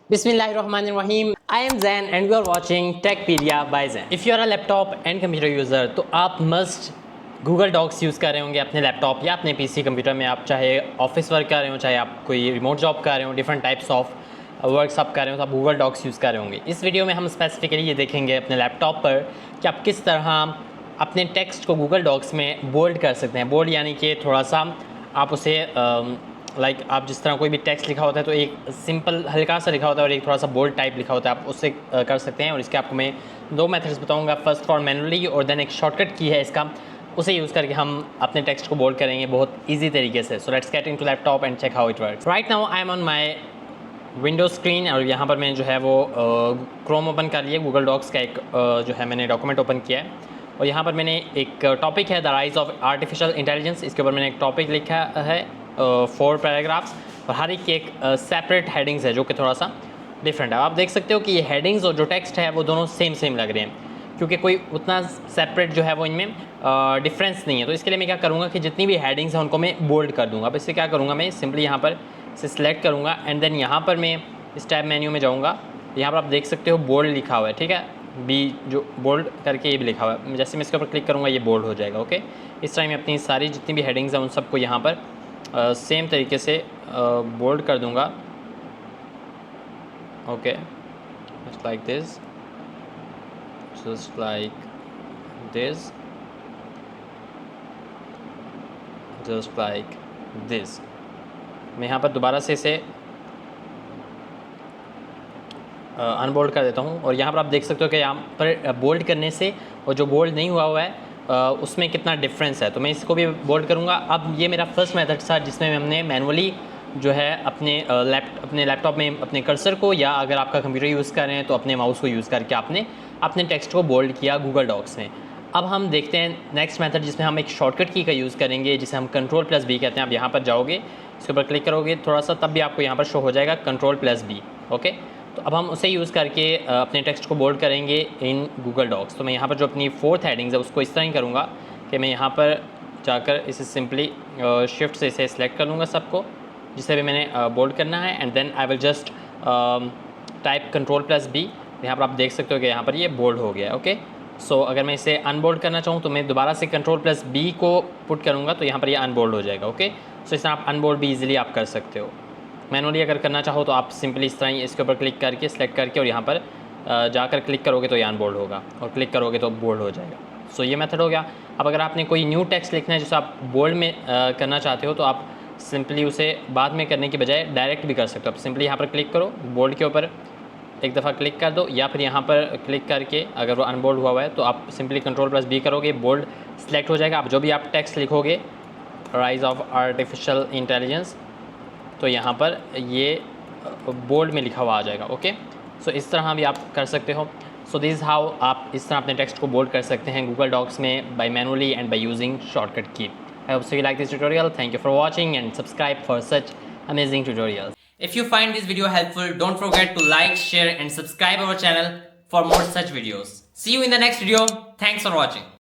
Bismillahirrahmanirrahim. I am Zain and you are watching Techpedia by Zain. If you are a laptop and computer user तो आप must Google docs use कर रहे होंगे अपने laptop या अपने पीसी कंप्यूटर में। आप चाहे ऑफिस वर्क कर रहे हो, चाहे आप कोई रिमोट जॉब कर रहे हो, डिफरेंट टाइप्स ऑफ वर्क्स आप कर रहे हो, तो आप गूगल डॉक्स यूज़ कर रहे होंगे। इस वीडियो में हम स्पेसिफिकली ये देखेंगे अपने लैपटॉप पर कि आप किस तरह अपने टेक्स्ट को गूगल डॉक्स में बोल्ड कर सकते हैं। बोल्ड यानी कि थोड़ा सा आप उसे आप जिस तरह कोई भी टेक्स्ट लिखा होता है तो एक सिंपल हल्का सा लिखा होता है और एक थोड़ा सा बोल्ड टाइप लिखा होता है, आप उससे कर सकते हैं। और इसके आपको मैं दो मेथड्स बताऊंगा, फर्स्ट फॉर मैनुअली और देन एक शॉर्टकट की है इसका, उसे यूज़ करके हम अपने टेक्स्ट को बोल्ड करेंगे बहुत ईजी तरीके से। So let's get into laptop and check how it works. Right now I am on my window screen और यहाँ पर मैंने जो है वो क्रोम ओपन कर लिया, गूगल डॉक्स का एक जो है मैंने डॉक्यूमेंट ओपन किया है और यहाँ पर मैंने एक टॉपिक है the rise of artificial intelligence. इसके ऊपर मैंने एक टॉपिक लिखा है 4 पैराग्राफ्स और हर एक की एक सेपरेट हेडिंग्स है जो कि थोड़ा सा डिफरेंट है। आप देख सकते हो कि ये हेडिंग्स और जो टेक्स्ट है वो दोनों सेम लग रहे हैं क्योंकि कोई उतना सेपरेट जो है वो इनमें डिफरेंस नहीं है। तो इसके लिए मैं क्या करूँगा कि जितनी भी हेडिंग्स हैं उनको मैं बोल्ड कर दूँगा। अब इससे क्या करूँगा, मैं सिंपली यहाँ पर इसे सिलेक्ट करूँगा एंड देन यहाँ पर मैं इस टैब मेन्यू में जाऊँगा। यहाँ पर आप देख सकते हो बोल्ड लिखा हुआ है, ठीक है, बी जो बोल्ड करके ये भी लिखा हुआ है। जैसे मैं इसके ऊपर क्लिक करूँगा ये बोल्ड हो जाएगा। ओके, इस टाइम मैं अपनी सारी जितनी भी हेडिंग्स हैं उन सबको यहाँ पर सेम तरीके से बोल्ड कर दूँगा। Okay, just like this, just like this, just like this. मैं यहाँ पर दोबारा से इसे अनबोल्ड कर देता हूँ और यहाँ पर आप देख सकते हो कि यहाँ पर बोल्ड करने से और जो बोल्ड नहीं हुआ है उसमें कितना डिफरेंस है। तो मैं इसको भी बोल्ड करूँगा। अब ये मेरा फर्स्ट मेथड था जिसमें हमने मैनुअली जो है अपने लैपटॉप में अपने कर्सर को, या अगर आपका कंप्यूटर यूज़ कर रहे हैं तो अपने माउस को यूज़ करके आपने अपने टेक्स्ट को बोल्ड किया गूगल डॉक्स में। अब हम देखते हैं नेक्स्ट मेथड जिसमें हम एक शॉर्टकट की का यूज़ करेंगे जिसे हम Ctrl+B कहते हैं। आप यहाँ पर जाओगे, इसके ऊपर क्लिक करोगे थोड़ा सा, तब भी आपको यहाँ पर शो हो जाएगा Ctrl+B। ओके, तो अब हम उसे यूज़ करके अपने टेक्स्ट को बोल्ड करेंगे इन गूगल डॉक्स। तो मैं यहाँ पर जो अपनी 4th हेडिंग्स है उसको इस तरह ही करूँगा कि मैं यहाँ पर जाकर इसे सिंपली शिफ्ट से इसे सिलेक्ट कर लूँगा सबको जिसे भी मैंने बोल्ड करना है and then I will just type Ctrl+B। यहाँ पर आप देख सकते हो कि यहाँ पर ये बोल्ड हो गया है। ओके, सो अगर मैं इसे अनबोल्ड करना चाहूँ तो मैं दोबारा से Ctrl+B को पुट करूँगा तो यहाँ पर ये अनबोल्ड हो जाएगा। ओके, सो इस तरह आप अनबोल्ड भी ईजिली आप कर सकते हो। मैनुअली अगर करना चाहो तो आप सिंपली इस तरह ही इसके ऊपर क्लिक करके सेलेक्ट करके और यहाँ पर जाकर क्लिक करोगे तो ये अनबोल्ड होगा और क्लिक करोगे तो बोल्ड हो जाएगा। सो ये मेथड हो गया। अब अगर आपने कोई न्यू टेक्स्ट लिखना है जिसे आप बोल्ड में करना चाहते हो तो आप सिंपली उसे बाद में करने की बजाय डायरेक्ट भी कर सकते हो। आप सिंपली यहाँ पर क्लिक करो, बोल्ड के ऊपर एक दफ़ा क्लिक कर दो या फिर यहाँ पर क्लिक करके अगर वो अनबोल्ड हुआ है तो आप सिंपली Ctrl+B करोगे, बोल्ड सेलेक्ट हो जाएगा। आप जो भी आप टेक्स्ट लिखोगे राइज ऑफ आर्टिफिशियल इंटेलिजेंस तो यहाँ पर ये बोल्ड में लिखा हुआ आ जाएगा। ओके, सो इस तरह भी आप कर सकते हो। सो दिस हाउ आप इस तरह अपने टेक्स्ट को बोल्ड कर सकते हैं गूगल डॉक्स में by manually and by using shortcut की। I hope so you like this tutorial. Thank you for watching and subscribe for such amazing tutorials. If you find this video helpful, don't forget to like, share and subscribe our channel for more such videos. See you in the next video. Thanks for watching.